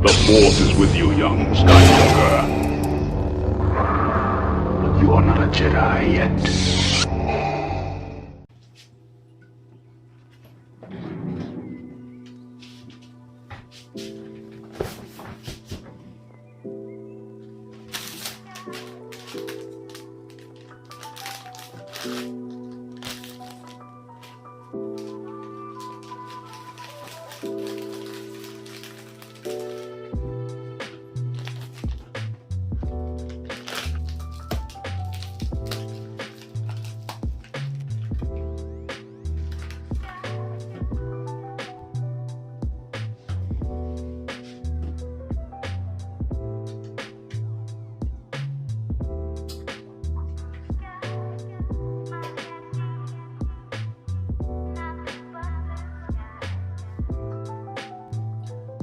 The Force is with you, young Skywalker. You are not a Jedi yet.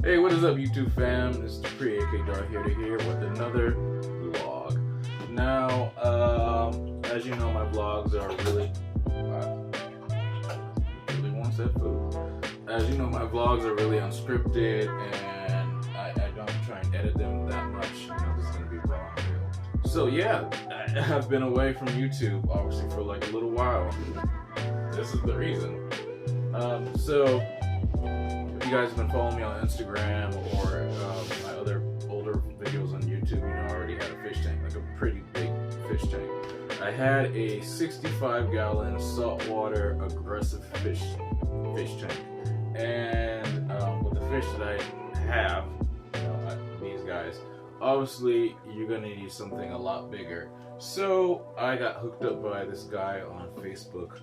Hey, what is up, YouTube fam? It's the Pre-AK Dart here with another vlog. Now, as you know, my vlogs are really wants that food. As you know, my vlogs are really unscripted, and I don't try and edit them that much. You know, this is gonna be raw and real. So yeah, I've been away from YouTube, obviously, for like a little while. This is the reason. So. If you guys have been following me on Instagram or my other older videos on YouTube, you know I already had a fish tank, like a pretty big fish tank. I had a 65-gallon saltwater aggressive fish tank, and with the fish that I have, you know, these guys, obviously you're gonna need something a lot bigger. So I got hooked up by this guy on Facebook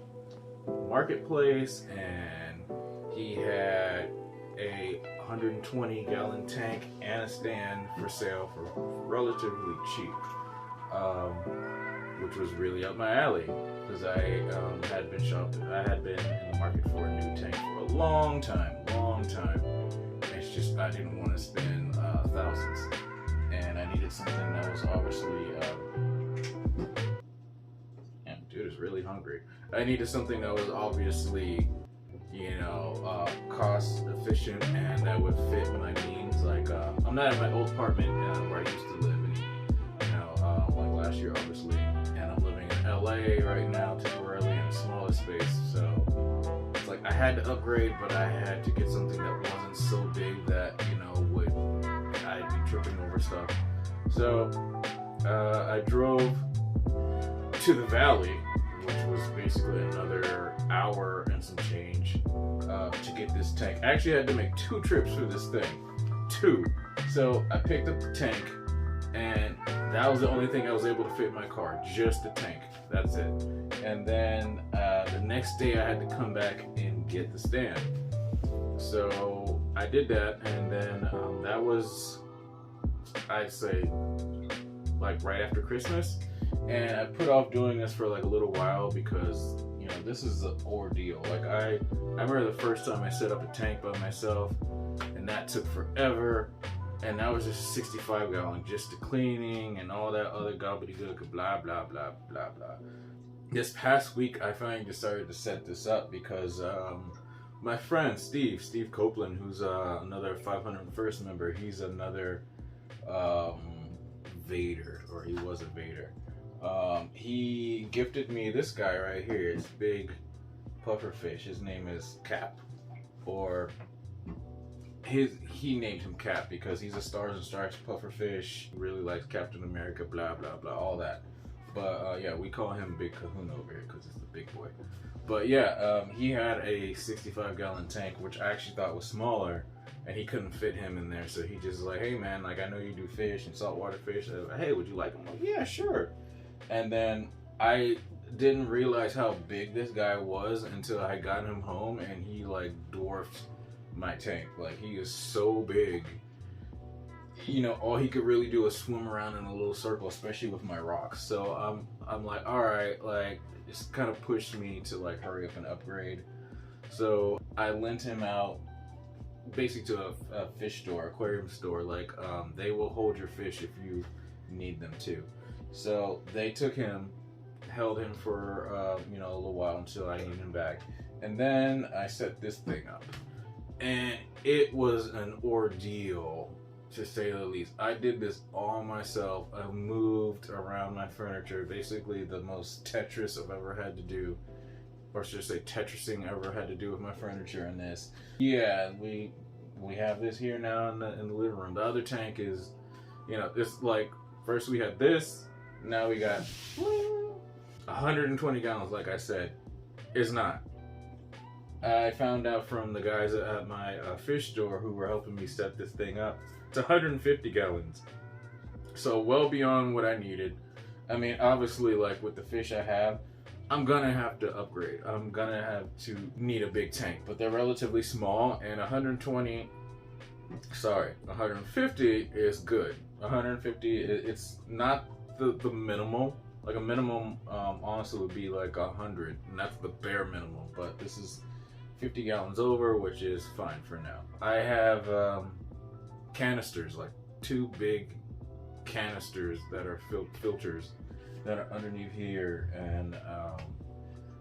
Marketplace, and he had a 120-gallon tank and a stand for sale for relatively cheap, which was really up my alley because I had been in the market for a new tank for a long time. It's just I didn't want to spend thousands, and I needed something that was obviously. Dude is really hungry. I needed something that was obviously, you know, cost efficient and that would fit my means. Like, I'm not at my old apartment where I used to live, and, you know, like last year, obviously, and I'm living in LA right now, temporarily in a smaller space. So it's like I had to upgrade, but I had to get something that wasn't so big that, you know, I'd be tripping over stuff. So I drove to the valley, which was basically another hour and some change to get this tank. I actually had to make 2 trips for this thing. 2. So I picked up the tank, and that was the only thing I was able to fit in my car. Just the tank. That's it. And then the next day I had to come back and get the stand. So I did that, and then that was, I'd say, like right after Christmas. And I put off doing this for like a little while because, you know, this is an ordeal. Like I remember the first time I set up a tank by myself, and that took forever. And that was just 65-gallon, just the cleaning and all that other gobbledygook, blah, blah, blah, blah, blah. This past week, I finally decided to set this up because my friend, Steve Copeland, who's another 501st member, he's another Vader, or he was a Vader. He gifted me this guy right here, this big puffer fish. His name is Cap, or he named him Cap because he's a Stars and Stripes puffer fish. He really likes Captain America, blah blah blah, all that. But yeah, we call him Big Kahuna over here because it's the big boy. But yeah, he had a 65-gallon tank, which I actually thought was smaller, and he couldn't fit him in there. So he just like, hey man, like I know you do fish and saltwater fish. I was like, hey, would you like them? I'm like, yeah, sure. And then I didn't realize how big this guy was until I got him home, and he like dwarfed my tank. Like he is so big. You know, all he could really do is swim around in a little circle, especially with my rocks. So I'm like, all right, like it's kind of pushed me to like hurry up and upgrade. So I lent him out basically to a fish store, aquarium store. Like they will hold your fish if you need them to. So they took him, held him for you know, a little while until I needed him back, and then I set this thing up, and it was an ordeal to say the least. I did this all myself. I moved around my furniture, basically the most Tetris I've ever had to do, or should I say Tetrising I ever had to do with my furniture in this. Yeah, we have this here now in the living room. The other tank is, you know, it's like, first we had this, now we got 120 gallons, like I said. It's not. I found out from the guys at my fish store who were helping me set this thing up. It's 150 gallons. So well beyond what I needed. I mean, obviously, like with the fish I have, I'm gonna have to upgrade. I'm gonna have to need a big tank, but they're relatively small, and 150 is good. 150, it's not the minimal. Like a minimum, honestly, would be like 100, and that's the bare minimum. But this is 50 gallons over, which is fine for now. I have canisters, like 2 big canisters that are filters that are underneath here, and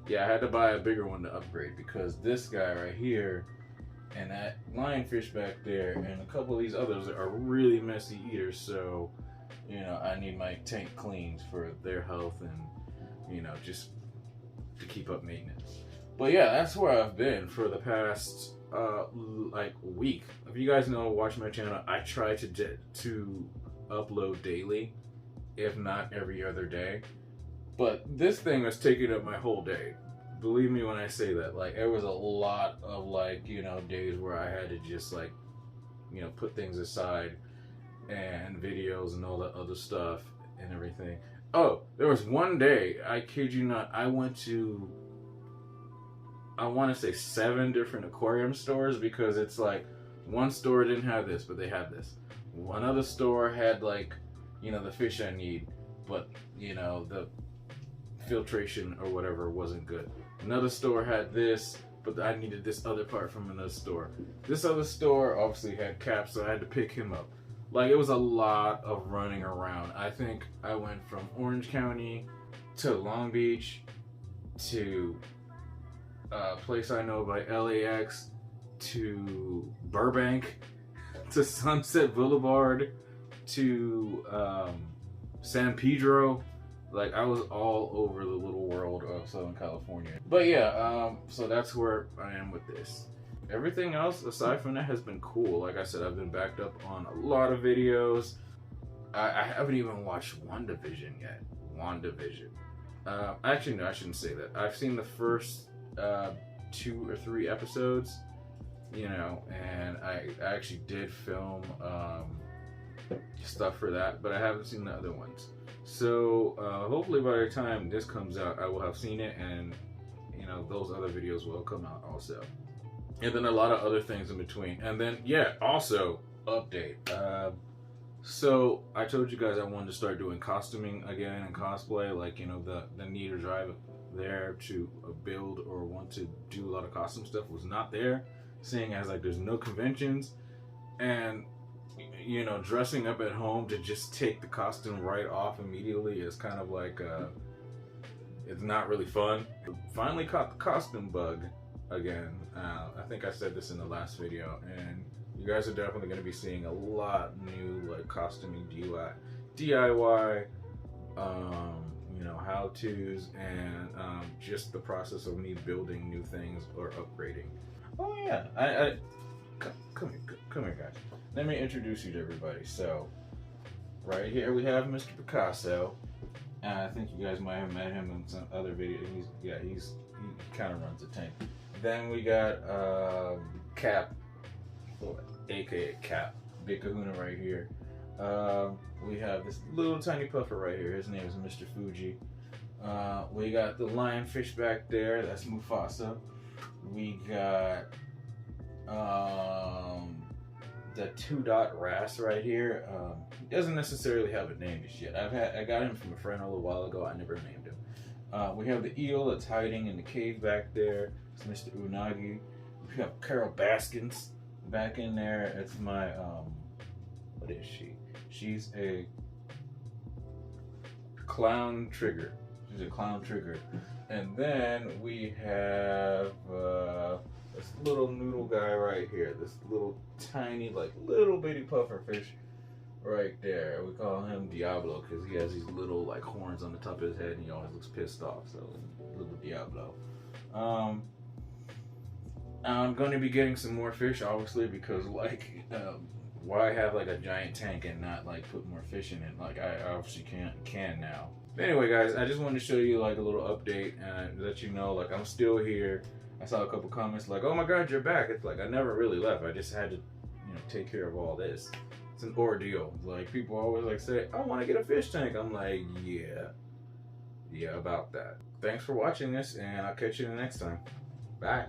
yeah, I had to buy a bigger one to upgrade because this guy right here and that lionfish back there and a couple of these others are really messy eaters, so you know, I need my tank cleaned for their health and, you know, just to keep up maintenance. But yeah, that's where I've been for the past like week. If you guys know, watch my channel, I try to upload daily, if not every other day. But this thing was taking up my whole day. Believe me when I say that. Like, there was a lot of, like, you know, days where I had to just, like, you know, put things aside and videos and all that other stuff and everything. Oh, there was one day, I kid you not, I went to, I want to say 7 different aquarium stores, because it's like, one store didn't have this, but they had this. One other store had, like, you know, the fish I need, but, you know, the filtration or whatever wasn't good. Another store had this, but I needed this other part from another store. This other store obviously had caps, so I had to pick him up. Like, it was a lot of running around. I think I went from Orange County to Long Beach to a place I know by LAX to Burbank to Sunset Boulevard to San Pedro. Like, I was all over the little world of Southern California. But yeah, so that's where I am with this. Everything else aside from that has been cool. Like I said, I've been backed up on a lot of videos. I haven't even watched WandaVision yet. WandaVision. Actually, no, I shouldn't say that. I've seen the first 2 or 3 episodes, you know, and I actually did film stuff for that, but I haven't seen the other ones. So hopefully by the time this comes out, I will have seen it, and you know, those other videos will come out also. And then a lot of other things in between. And then, yeah, also, update. So, I told you guys I wanted to start doing costuming again and cosplay. Like, you know, the need or drive there to build or want to do a lot of costume stuff was not there. Seeing as, like, there's no conventions. And, you know, dressing up at home to just take the costume right off immediately is kind of like, it's not really fun. Finally caught the costume bug again. I think I said this in the last video, and you guys are definitely going to be seeing a lot new, like, costuming DIY, you know, how-tos, and just the process of me building new things or upgrading. Oh yeah, come here guys. Let me introduce you to everybody. So, right here we have Mr. Picasso. I think you guys might have met him in some other video. He kind of runs a tank. Then we got Cap, aka Cap, Big Kahuna right here. We have this little tiny puffer right here. His name is Mr. Fuji. We got the lionfish back there. That's Mufasa. We got the 2-dot wrasse right here. He doesn't necessarily have a name just yet. I got him from a friend a little while ago. I never named him. We have the eel that's hiding in the cave back there. It's Mr. Unagi. We have Carol Baskins back in there. It's my, what is she? She's a clown trigger. She's a clown trigger. And then we have This little noodle guy right here. This little tiny, like little bitty puffer fish right there. We call him Diablo because he has these little like horns on the top of his head and he always looks pissed off. So little Diablo. I'm going to be getting some more fish, obviously, because like, why have like a giant tank and not like put more fish in it? Like I obviously can now. But anyway, guys, I just wanted to show you like a little update and let you know like I'm still here. I saw a couple comments like, "Oh my God, you're back." It's like I never really left. I just had to, take care of all this. It's an ordeal. Like people always like say, "I want to get a fish tank." I'm like, yeah, about that. Thanks for watching this, and I'll catch you the next time. Bye.